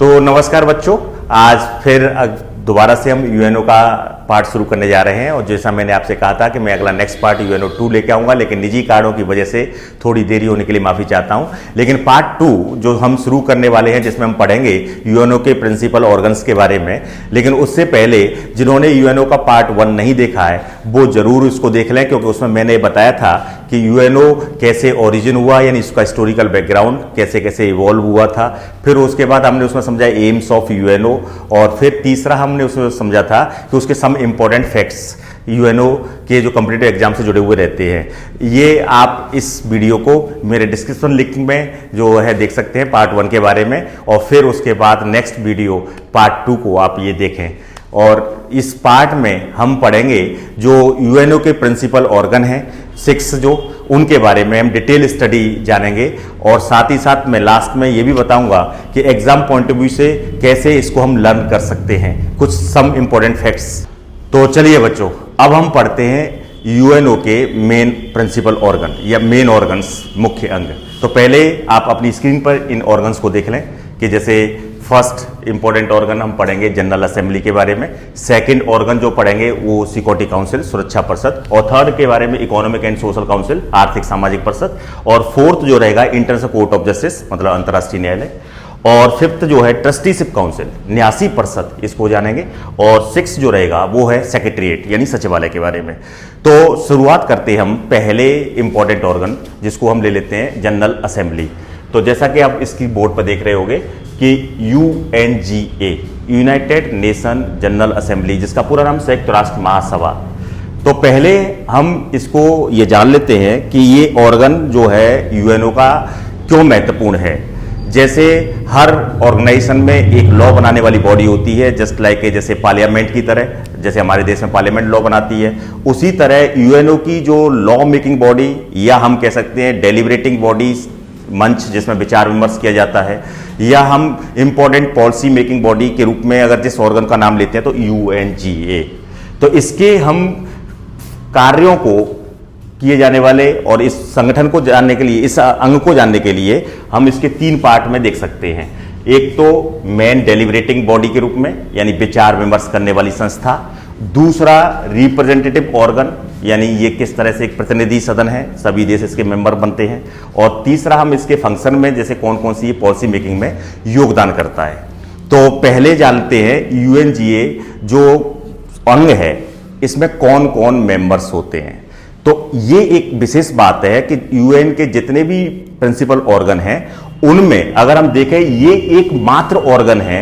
तो नमस्कार बच्चों, आज फिर दोबारा से हम यूएनओ का पार्ट शुरू करने जा रहे हैं। और जैसा मैंने आपसे कहा था कि मैं अगला नेक्स्ट पार्ट यूएनओ 2 लेके आऊंगा, लेकिन निजी कारणों की वजह से थोड़ी देरी होने के लिए माफी चाहता हूं। लेकिन पार्ट 2 जो हम शुरू करने वाले हैं, जिसमें हम पढ़ेंगे यूएनओ के प्रिंसिपल ऑर्गन्स के बारे में। लेकिन उससे पहले जिन्होंने यूएनओ का पार्ट 1 नहीं देखा है वो जरूर इसको देख लें, क्योंकि उसमें मैंने बताया था कि यूएनओ कैसे ओरिजिन हुआ, यानी इसका हिस्टोरिकल बैकग्राउंड कैसे कैसे इवॉल्व हुआ था। फिर उसके बाद हमने उसमें समझा एम्स ऑफ यूएनओ, और फिर तीसरा हमने उसमें समझा था कि उसके सम इंपॉर्टेंट फैक्ट्स यूएनओ के जो कॉम्पिटिटिव एग्जाम से जुड़े हुए रहते हैं। ये आप इस वीडियो को मेरे डिस्क्रिप्शन लिंक में जो है देख सकते हैं पार्ट 1 के बारे में, और फिर उसके बाद नेक्स्ट वीडियो पार्ट 2 को आप ये देखें। और इस पार्ट में हम पढ़ेंगे जो यूएनओ के प्रिंसिपल ऑर्गन हैं 6 जो, उनके बारे में हम डिटेल स्टडी जानेंगे। और साथ ही साथ मैं लास्ट में ये भी बताऊंगा कि एग्जाम पॉइंट ऑफ व्यू से कैसे इसको हम लर्न कर सकते हैं, कुछ सम इंपॉर्टेंट फैक्ट्स। तो चलिए बच्चों, अब हम पढ़ते हैं यूएनओ के मेन प्रिंसिपल ऑर्गन या मेन ऑर्गन्स, मुख्य अंग। तो पहले आप अपनी स्क्रीन पर इन ऑर्गन्स को देख लें कि जैसे फर्स्ट इंपॉर्टेंट ऑर्गन हम पढ़ेंगे जनरल असेंबली के बारे में, सेकंड ऑर्गन जो पढ़ेंगे वो सिक्योरिटी काउंसिल सुरक्षा परिषद, और थर्ड के बारे में इकोनॉमिक एंड सोशल काउंसिल आर्थिक सामाजिक परिषद, और फोर्थ जो रहेगा इंटरनेशनल कोर्ट ऑफ जस्टिस मतलब अंतर्राष्ट्रीय न्यायालय, और फिफ्थ जो है ट्रस्टीशिप काउंसिल न्यासी परिषद, इसको जानेंगे, और सिक्स जो रहेगा वो है सेक्रेटरीट यानी सचिवालय के बारे में। तो शुरुआत करते हैं हम पहले इंपॉर्टेंट ऑर्गन जिसको हम ले लेते हैं जनरल असेंबली। तो जैसा कि आप इसकी बोर्ड पर देख रहे होंगे कि UNGA United nation general assembly, जिसका पूरा नाम संयुक्त राष्ट्र महासभा। तो पहले हम इसको ये जान लेते हैं कि ये ऑर्गन जो है यूएनओ का क्यों महत्वपूर्ण है। जैसे हर ऑर्गेनाइजेशन में एक लॉ बनाने वाली बॉडी होती है, जस्ट लाइक जैसे पार्लियामेंट की तरह, जैसे हमारे देश में पार्लियामेंट लॉ बनाती है, उसी तरह यूएनओ की जो लॉ मेकिंग बॉडी या हम कह सकते हैं डेलिब्रेटिंग बॉडी, मंच जिसमें विचार विमर्श किया जाता है, या हम इंपॉर्टेंट पॉलिसी मेकिंग बॉडी के रूप में अगर जिस ऑर्गन का नाम लेते हैं तो यूएनजीए। तो इसके हम कार्यों को किए जाने वाले और इस संगठन को जानने के लिए, इस अंग को जानने के लिए हम इसके 3 पार्ट में देख सकते हैं। एक तो मेन डेलिब्रेटिंग बॉडी के रूप में यानी विचार विमर्श करने वाली संस्था, दूसरा रिप्रेजेंटेटिव ऑर्गन यानी ये किस तरह से एक प्रतिनिधि सदन है, सभी देश इसके मेंबर बनते हैं, और तीसरा हम इसके फंक्शन में जैसे कौन कौन सी पॉलिसी मेकिंग में योगदान करता है। तो पहले जानते हैं यूएनजीए जो अंग है इसमें कौन कौन मेंबर्स होते हैं। तो ये एक विशेष बात है कि यूएन के जितने भी प्रिंसिपल ऑर्गन हैं उनमें अगर हम देखें ये एकमात्र ऑर्गन है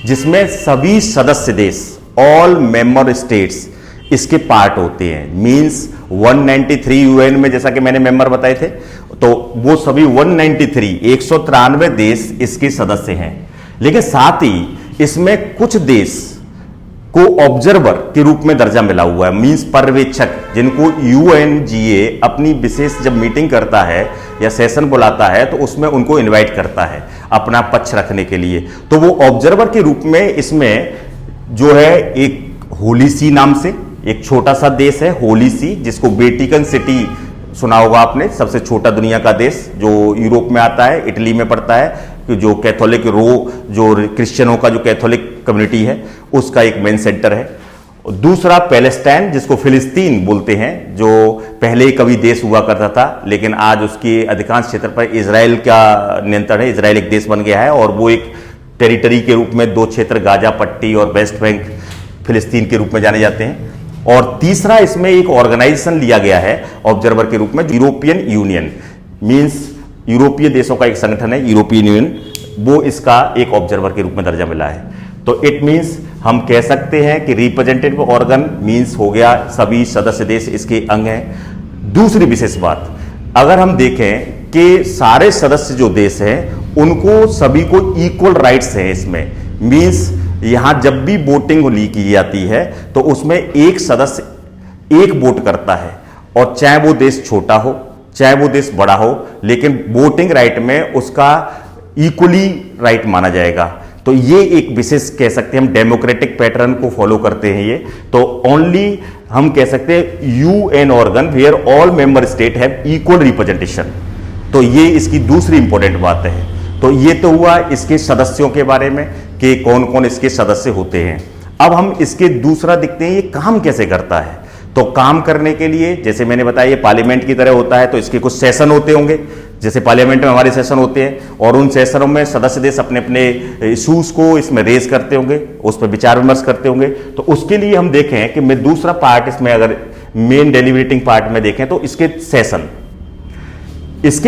जिसमें सभी सदस्य देश, ऑल मेंबर स्टेट्स इसके पार्ट होते हैं। मींस 193 यूएन में जैसा कि मैंने मेंबर बताए थे, तो वो सभी 193 देश इसके सदस्य हैं। लेकिन साथ ही इसमें कुछ देश को ऑब्जर्वर के रूप में दर्जा मिला हुआ है, मींस पर्यवेक्षक, जिनको यूएनजीए अपनी विशेष जब मीटिंग करता है या सेशन बुलाता है तो उसमें उनको इनवाइट करता है अपना पक्ष रखने के लिए। तो वो ऑब्जर्वर के रूप में इसमें जो है एक होली सी नाम से एक छोटा सा देश है, होली सी, जिसको वेटिकन सिटी सुना होगा आपने, सबसे छोटा दुनिया का देश जो यूरोप में आता है, इटली में पड़ता है, जो कैथोलिक जो क्रिश्चियनों का जो कैथोलिक कम्युनिटी है उसका एक मेन सेंटर है। दूसरा पैलेस्टाइन जिसको फिलिस्तीन बोलते हैं, जो पहले कभी देश हुआ करता था लेकिन आज उसके अधिकांश क्षेत्र पर इजराइल का नियंत्रण है, इजराइल एक देश बन गया है, और वो एक टेरिटरी के रूप में 2 क्षेत्र गाजा पट्टी और वेस्ट बैंक फिलिस्तीन के रूप में जाने जाते हैं। और तीसरा इसमें एक ऑर्गेनाइजेशन लिया गया है ऑब्जर्वर के रूप में, यूरोपियन यूनियन, मींस यूरोपीय देशों का एक संगठन है यूरोपियन यूनियन, वो इसका एक ऑब्जर्वर के रूप में दर्जा मिला है। तो इट मींस हम कह सकते हैं कि रिप्रेजेंटेटिव ऑर्गन मींस हो गया सभी सदस्य देश इसके अंग हैं। दूसरी विशेष बात, अगर हम देखें कि सारे सदस्य जो देश हैं उनको सभी को इक्वल राइट्स हैं इसमें, मींस यहां जब भी वोटिंग ली की जाती है तो उसमें एक सदस्य एक वोट करता है, और चाहे वो देश छोटा हो चाहे वो देश बड़ा हो, लेकिन वोटिंग राइट में उसका इक्वली राइट माना जाएगा। तो ये एक विशेष कह सकते हैं हम डेमोक्रेटिक पैटर्न को फॉलो करते हैं ये। तो ओनली हम कह सकते हैं UN organ where all member state have equal representation. तो ये इसकी दूसरी इंपॉर्टेंट बात है। तो ये तो हुआ इसके सदस्यों के बारे में कि कौन कौन इसके सदस्य होते हैं। अब हम इसके दूसरा देखते हैं ये काम कैसे करता है। तो काम करने के लिए जैसे मैंने बताया ये पार्लियामेंट की तरह होता है, तो इसके कुछ सेशन होते होंगे, जैसे पार्लियामेंट में हमारे सेशन होते हैं, और उन सेशनों में सदस्य देश अपने अपने इशूज को इसमें रेज करते होंगे, उस पर विचार विमर्श करते होंगे। तो उसके लिए हम देखें कि मैं दूसरा पार्ट इसमें अगर मेन डेलिब्रेटिंग पार्ट में देखें तो इसके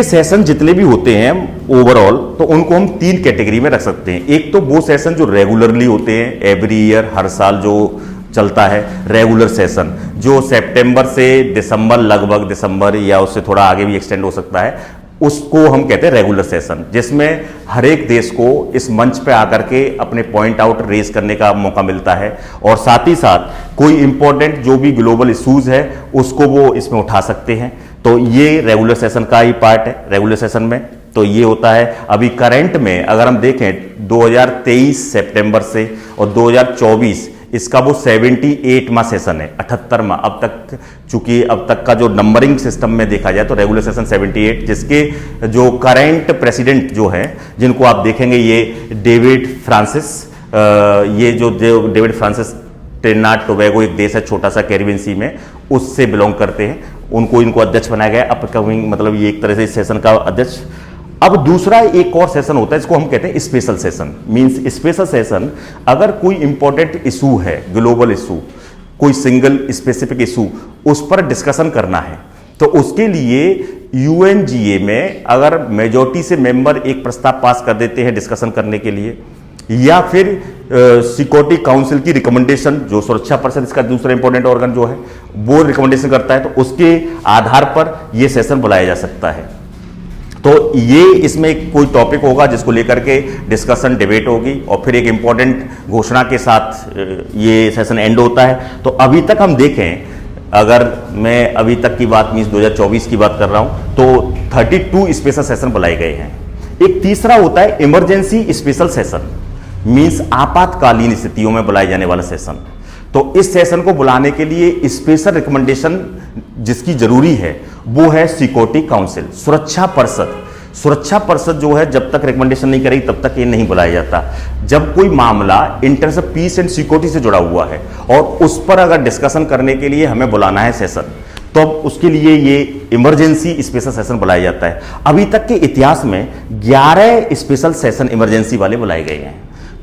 सेशन जितने भी होते हैं ओवरऑल, तो उनको हम 3 कैटेगरी में रख सकते हैं। एक तो वो सेशन जो रेगुलरली होते हैं, एवरी ईयर, हर साल जो चलता है रेगुलर सेशन, जो सितंबर से दिसंबर, लगभग दिसंबर या उससे थोड़ा आगे भी एक्सटेंड हो सकता है, उसको हम कहते हैं रेगुलर सेशन, जिसमें हर एक देश को इस मंच पे आकर के अपने पॉइंट आउट रेज करने का मौका मिलता है, और साथ ही साथ कोई इंपॉर्टेंट जो भी ग्लोबल इश्यूज है उसको वो इसमें उठा सकते हैं। तो ये रेगुलर सेशन का ही पार्ट है। रेगुलर सेशन में तो ये होता है। अभी करंट में अगर हम देखें 2023 सितंबर से और 2024 इसका वो 78वां सेशन है, 78वां अब तक, चूंकि अब तक का जो नंबरिंग सिस्टम में देखा जाए तो रेगुलर सेशन 78, जिसके जो करंट प्रेसिडेंट जो है जिनको आप देखेंगे ये डेविड फ्रांसिस, ये जो डेविड फ्रांसिस ट्रिनिडाद टोबैगो एक देश है छोटा सा कैरिबियन सी में, उससे बिलोंग करते हैं, इनको अध्यक्ष बनाया गया अपकमिंग, मतलब ये एक तरह से इस सेशन का अध्यक्ष। अब दूसरा एक और सेशन होता है, इसको हम कहते हैं special session. Means special session, अगर कोई इंपॉर्टेंट इशू है, ग्लोबल इशू, कोई सिंगल स्पेसिफिक इशू, उस पर डिस्कशन करना है, तो उसके लिए यूएनजीए में अगर मेजॉरिटी से मेंबर एक प्रस्ताव पास कर देते हैं डिस्कशन करने के लिए, या फिर सिक्योरिटी काउंसिल की रिकमेंडेशन, जो सुरक्षा परिषद इसका दूसरा इंपॉर्टेंट ऑर्गन जो है वो रिकमेंडेशन करता है, तो उसके आधार पर यह सेशन बुलाया जा सकता है। तो ये इसमें कोई टॉपिक होगा जिसको लेकर के डिस्कशन डिबेट होगी, और फिर एक इंपॉर्टेंट घोषणा के साथ ये सेशन एंड होता है। तो अभी तक हम देखें, अगर मैं अभी तक की बात मीन्स 2024 की बात कर रहा हूं, तो 32 स्पेशल सेशन बुलाए गए हैं। एक तीसरा होता है इमरजेंसी स्पेशल सेशन, मीन्स आपातकालीन स्थितियों में बुलाए जाने वाला सेशन। तो इस सेशन को बुलाने के लिए स्पेशल रिकमेंडेशन जिसकी जरूरी है वो है सिक्योरिटी काउंसिल, सुरक्षा परिषद। सुरक्षा परिषद जो है जब तक रिकमेंडेशन नहीं करेगी तब तक ये नहीं बुलाया जाता। जब कोई मामला interest of peace and security से जुड़ा हुआ है और उस पर अगर डिस्कशन करने के लिए हमें बुलाना है सेशन, तो अब उसके लिए ये इमरजेंसी स्पेशल सेशन बुलाया जाता है। अभी तक के इतिहास में 11 स्पेशल सेशन इमरजेंसी वाले बुलाए गए हैं।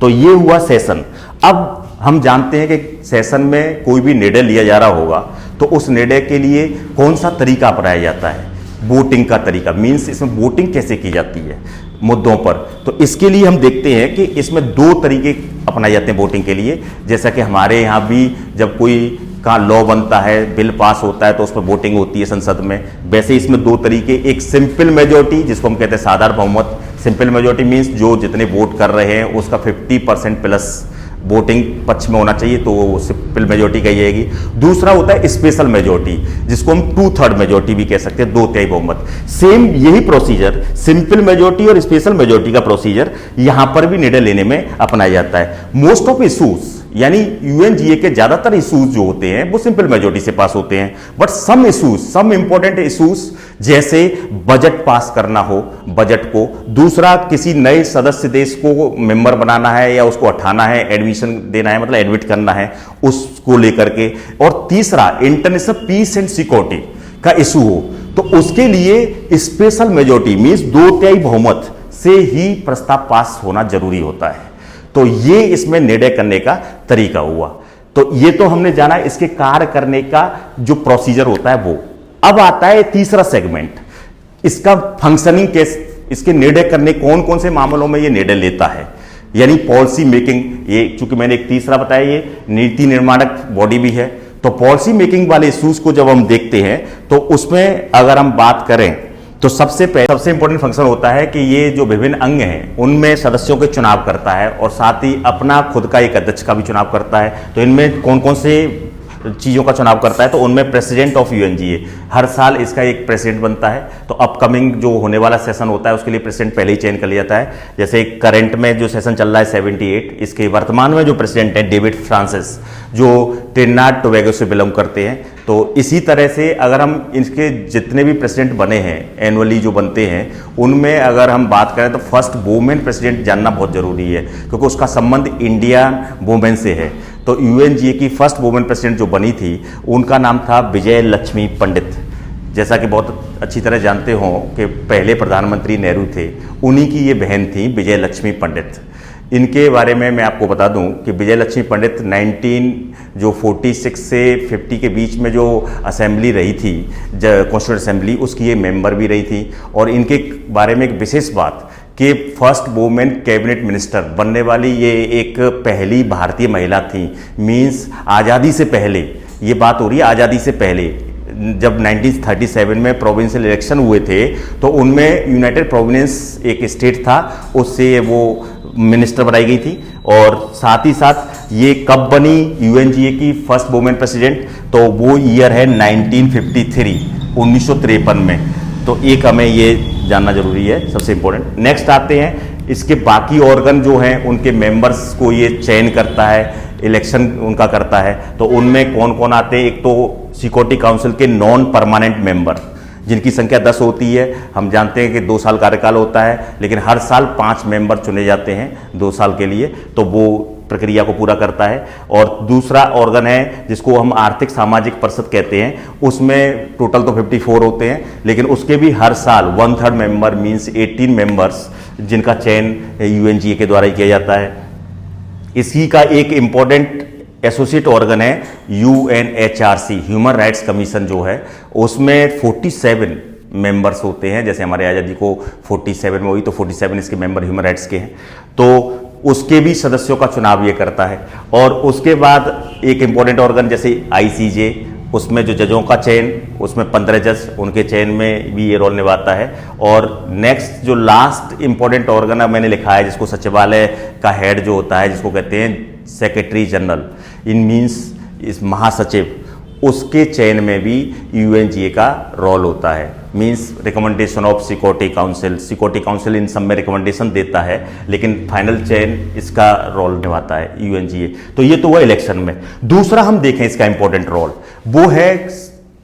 तो ये हुआ सेशन। अब हम जानते हैं कि सेशन में कोई भी निर्णय लिया जा रहा होगा तो उस निर्णय के लिए कौन सा तरीका अपनाया जाता है, वोटिंग का तरीका, मीन्स इसमें वोटिंग कैसे की जाती है मुद्दों पर। तो इसके लिए हम देखते हैं कि इसमें 2 तरीके अपनाए जाते हैं वोटिंग के लिए। जैसा कि हमारे यहाँ भी जब कोई का लॉ बनता है, बिल पास होता है, तो उस पर वोटिंग होती है संसद में, वैसे इसमें 2 तरीके, एक सिंपल मेजोरिटी जिसको हम कहते हैं साधारण बहुमत। सिंपल मेजोरिटी मीन्स जो जितने वोट कर रहे हैं उसका 50% प्लस वोटिंग पक्ष में होना चाहिए, तो वो सिंपल मेजोरिटी कही जाएगी। दूसरा होता है स्पेशल मेजोरिटी, जिसको हम 2/3 मेजोरिटी भी कह सकते हैं, 2/3 बहुमत। सेम यही प्रोसीजर, सिंपल मेजोरिटी और स्पेशल मेजोरिटी का प्रोसीजर यहां पर भी निर्णय लेने में अपनाया जाता है। मोस्ट ऑफ इशूज, यानी यूएनजीए के ज्यादातर इशूज जो होते हैं वो सिंपल मेजोरिटी से पास होते हैं, but some issues, some important issues, जैसे बजट पास करना हो, बजट को, दूसरा किसी नए सदस्य देश को मेंबर बनाना है या उसको हटाना है, एडमिशन देना है, मतलब एडमिट करना है, उसको लेकर के, और तीसरा इंटरनेशनल पीस एंड सिक्योरिटी का इशू हो, तो उसके लिए स्पेशल मेजोरिटी मीन्स 2/3 बहुमत से ही प्रस्ताव पास होना जरूरी होता है। तो ये इसमें निर्णय करने का तरीका हुआ। तो ये तो हमने जाना इसके कार्य करने का जो प्रोसीजर होता है वो। अब आता है तीसरा सेगमेंट, इसका फंक्शनिंग कैसे, इसके निर्णय करने कौन कौन से मामलों में ये निर्णय लेता है, यानी पॉलिसी मेकिंग। ये चूंकि मैंने एक तीसरा बताया, ये नीति निर्माणक बॉडी भी है, तो पॉलिसी मेकिंग वाले इश्यूज को जब हम देखते हैं तो उसमें अगर हम बात करें तो सबसे इंपॉर्टेंट फंक्शन होता है कि ये जो विभिन्न अंग हैं उनमें सदस्यों के चुनाव करता है और साथ ही अपना खुद का एक अध्यक्ष का भी चुनाव करता है। तो इनमें कौन कौन से चीज़ों का चुनाव करता है, तो उनमें प्रेसिडेंट ऑफ यूएनजीए हर साल इसका एक प्रेसिडेंट बनता है। तो अपकमिंग जो होने वाला सेशन होता है उसके लिए प्रेसिडेंट पहले ही चयन कर लिया जाता है। जैसे करंट में जो सेशन चल रहा है 78, इसके वर्तमान में जो प्रेसिडेंट हैं डेविड फ्रांसिस, जो ट्रिनिडाद टोबैगो से बिलोंग करते हैं। तो इसी तरह से अगर हम इसके जितने भी प्रेसिडेंट बने हैं एनुअली जो बनते हैं, उनमें अगर हम बात करें तो फर्स्ट वुमेन प्रेसिडेंट जानना बहुत जरूरी है, क्योंकि उसका संबंध इंडिया वुमेन से है। तो यूएनजीए की फर्स्ट वुमेन प्रेसिडेंट जो बनी थी उनका नाम था विजय लक्ष्मी पंडित। जैसा कि बहुत अच्छी तरह जानते हो कि पहले प्रधानमंत्री नेहरू थे, उन्हीं की ये बहन थी विजय लक्ष्मी पंडित। इनके बारे में मैं आपको बता दूं कि विजय लक्ष्मी पंडित 1946 से 50 के बीच में जो असेंबली रही थी, कॉन्स्टिट्यूंट असेंबली, उसकी ये मेंबर भी रही थी। और इनके बारे में एक विशेष बात कि फर्स्ट वुमेन कैबिनेट मिनिस्टर बनने वाली ये एक पहली भारतीय महिला थी। मींस आज़ादी से पहले, ये बात हो रही है आज़ादी से पहले, जब 1937 में प्रोविंशियल इलेक्शन हुए थे तो उनमें यूनाइटेड प्रोविंस एक स्टेट था, उससे वो मिनिस्टर बनाई गई थी। और साथ ही साथ ये कब बनी यूएनजीए की फर्स्ट वुमेन प्रेसिडेंट, तो वो ईयर है 1953, 1953 में। तो एक हमें ये जानना जरूरी है, सबसे इंपॉर्टेंट। नेक्स्ट आते हैं इसके बाकी ऑर्गन जो हैं, उनके मेंबर्स को ये चयन करता है, इलेक्शन उनका करता है। तो उनमें कौन कौन आते हैं, एक तो सिक्योरिटी काउंसिल के नॉन परमानेंट मेंबर जिनकी संख्या 10 होती है। हम जानते हैं कि 2 साल कार्यकाल होता है, लेकिन हर साल 5 मेंबर चुने जाते हैं 2 साल के लिए, तो वो प्रक्रिया को पूरा करता है। और दूसरा ऑर्गन है जिसको हम आर्थिक सामाजिक परिषद कहते हैं, उसमें टोटल तो 54 होते हैं, लेकिन उसके भी हर साल 1/3 मेंबर मीन्स 18 मेंबर्स जिनका चयन यूएनजीए के द्वारा ही किया जाता है। इसी का एक इंपॉर्टेंट एसोसिएट ऑर्गन है यूएनएचआरसी, ह्यूमन राइट्स कमीशन जो है, उसमें 47 मेंबर्स होते हैं। जैसे हमारे आज़ादी को 47 में हुई, तो 47 इसके मेंबर ह्यूमन राइट्स के हैं। तो उसके भी सदस्यों का चुनाव ये करता है। और उसके बाद एक इंपॉर्टेंट ऑर्गन जैसे आईसीजे, उसमें जो जजों का चयन, उसमें 15 जज, उनके चयन में भी ये रोल निभाता है। और नेक्स्ट जो लास्ट इंपॉर्टेंट ऑर्गन मैंने लिखा है, जिसको सचिवालय का हेड जो होता है, जिसको कहते हैं सेक्रेटरी जनरल, इन मीन्स इस महासचिव, उसके चयन में भी यूएनजीए का रोल होता है। Means recommendation of security council, security council इन सब में रिकमेंडेशन देता है, लेकिन फाइनल चयन इसका रोल निभाता है यूएनजीए। तो ये तो हुआ इलेक्शन में। दूसरा हम देखें इसका इंपॉर्टेंट रोल, वो है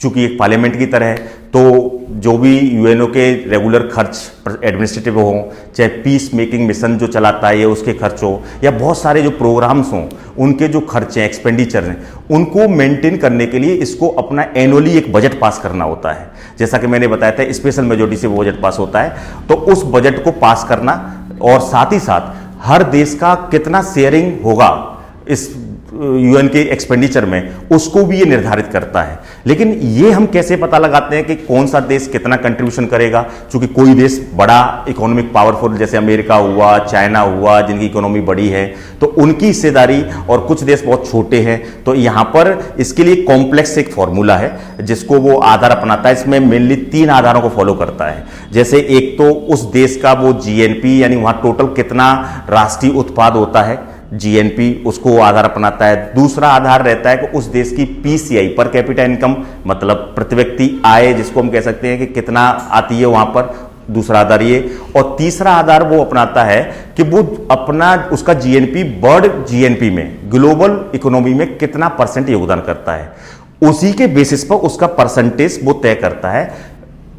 चूंकि एक पार्लियामेंट की तरह है, तो जो भी यूएनओ के रेगुलर खर्च एडमिनिस्ट्रेटिव हों, चाहे पीस मेकिंग मिशन जो चलाता है उसके खर्च हो, या बहुत सारे जो प्रोग्राम्स हों उनके जो खर्चे हैं, एक्सपेंडिचर हैं, उनको मेंटेन करने के लिए इसको अपना एनुअली एक बजट पास करना होता है। जैसा कि मैंने बताया था, स्पेशल मेजोरिटी से वो बजट पास होता है। तो उस बजट को पास करना, और साथ ही साथ हर देश का कितना शेयरिंग होगा इस यूएन के एक्सपेंडिचर में, उसको भी ये निर्धारित करता है। लेकिन ये हम कैसे पता लगाते हैं कि कौन सा देश कितना कंट्रीब्यूशन करेगा? क्योंकि कोई देश बड़ा इकोनॉमिक पावरफुल, जैसे अमेरिका हुआ, चाइना हुआ, जिनकी इकोनॉमी बड़ी है, तो उनकी हिस्सेदारी, और कुछ देश बहुत छोटे हैं। तो यहाँ पर इसके लिए कॉम्प्लेक्स एक फॉर्मूला है जिसको वो आधार अपनाता है। इसमें मेनली 3 आधारों को फॉलो करता है। जैसे एक तो उस देश का वो जीएनपी, यानी वहाँ टोटल कितना राष्ट्रीय उत्पाद होता है, जीएनपी, उसको आधार अपनाता है। दूसरा आधार रहता है कि उस देश की पीसीआई, पर कैपिटा इनकम, मतलब प्रति व्यक्ति आय, जिसको हम कह सकते हैं कि कितना आती है वहां पर, दूसरा आधार ये। और तीसरा आधार वो अपनाता है कि वो अपना उसका जीएनपी वर्ल्ड जीएनपी में, ग्लोबल इकोनॉमी में कितना % योगदान करता है। उसी के बेसिस पर उसका परसेंटेज वो तय करता है,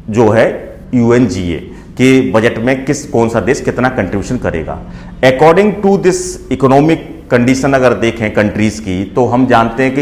जो है यूएनजीए कि बजट में कौन सा देश कितना कंट्रीब्यूशन करेगा। According to this economic condition अगर देखें कंट्रीज की, तो हम जानते हैं कि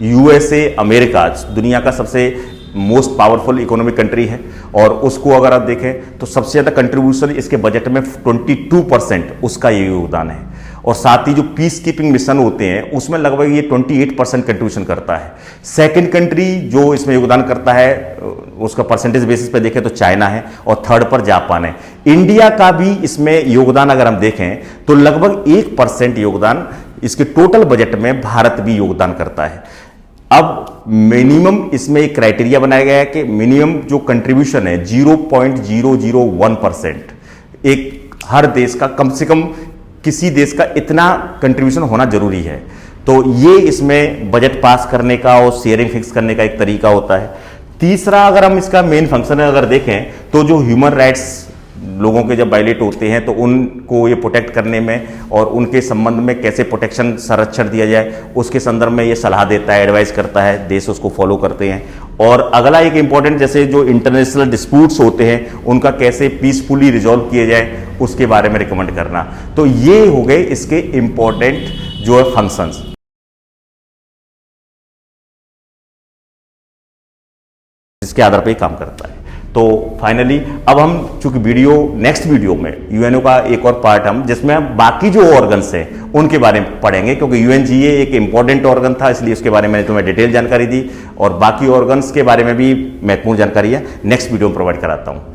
यूएसए, अमेरिका दुनिया का सबसे मोस्ट पावरफुल इकोनॉमिक कंट्री है, और उसको अगर आप देखें तो सबसे ज़्यादा कंट्रीब्यूशन इसके बजट में 22% उसका ये योगदान है। और साथ ही जो पीस कीपिंग मिशन होते हैं उसमें लगभग ये 28% कंट्रीब्यूशन करता है। सेकंड कंट्री जो इसमें योगदान करता है, उसका परसेंटेज बेसिस पे देखें तो चाइना है, और थर्ड पर जापान है। इंडिया का भी इसमें योगदान अगर हम देखें तो लगभग 1% योगदान इसके टोटल बजट में भारत भी योगदान करता है। अब मिनिमम इसमें एक क्राइटेरिया बनाया गया है कि मिनिमम जो कंट्रीब्यूशन है 0.001%, एक हर देश का कम से कम किसी देश का इतना कंट्रीब्यूशन होना जरूरी है। तो ये इसमें बजट पास करने का और शेयरिंग फिक्स करने का एक तरीका होता है। तीसरा, अगर हम इसका मेन फंक्शन अगर देखें तो जो ह्यूमन राइट्स लोगों के जब वायलेट होते हैं तो उनको ये प्रोटेक्ट करने में और उनके संबंध में कैसे प्रोटेक्शन संरक्षण दिया जाए उसके संदर्भ में ये सलाह देता है, एडवाइस करता है, देश उसको फॉलो करते हैं। और अगला एक इंपॉर्टेंट, जैसे जो इंटरनेशनल डिस्प्यूट्स होते हैं उनका कैसे पीसफुली रिजॉल्व किए जाए उसके बारे में रिकमेंड करना। तो ये हो गए इसके इंपॉर्टेंट जो है फंक्शंस, जिसके आधार पर काम करता है। तो फाइनली अब हम चूंकि नेक्स्ट वीडियो में यूएनओ का एक और पार्ट हम जिसमें हम बाकी जो ऑर्गन्स हैं उनके बारे में पढ़ेंगे, क्योंकि यूएनजीए एक इंपॉर्टेंट ऑर्गन था इसलिए उसके बारे में मैंने तुम्हें डिटेल जानकारी दी और बाकी ऑर्गन्स के बारे में भी महत्वपूर्ण जानकारी है नेक्स्ट वीडियो में प्रोवाइड कराता हूं।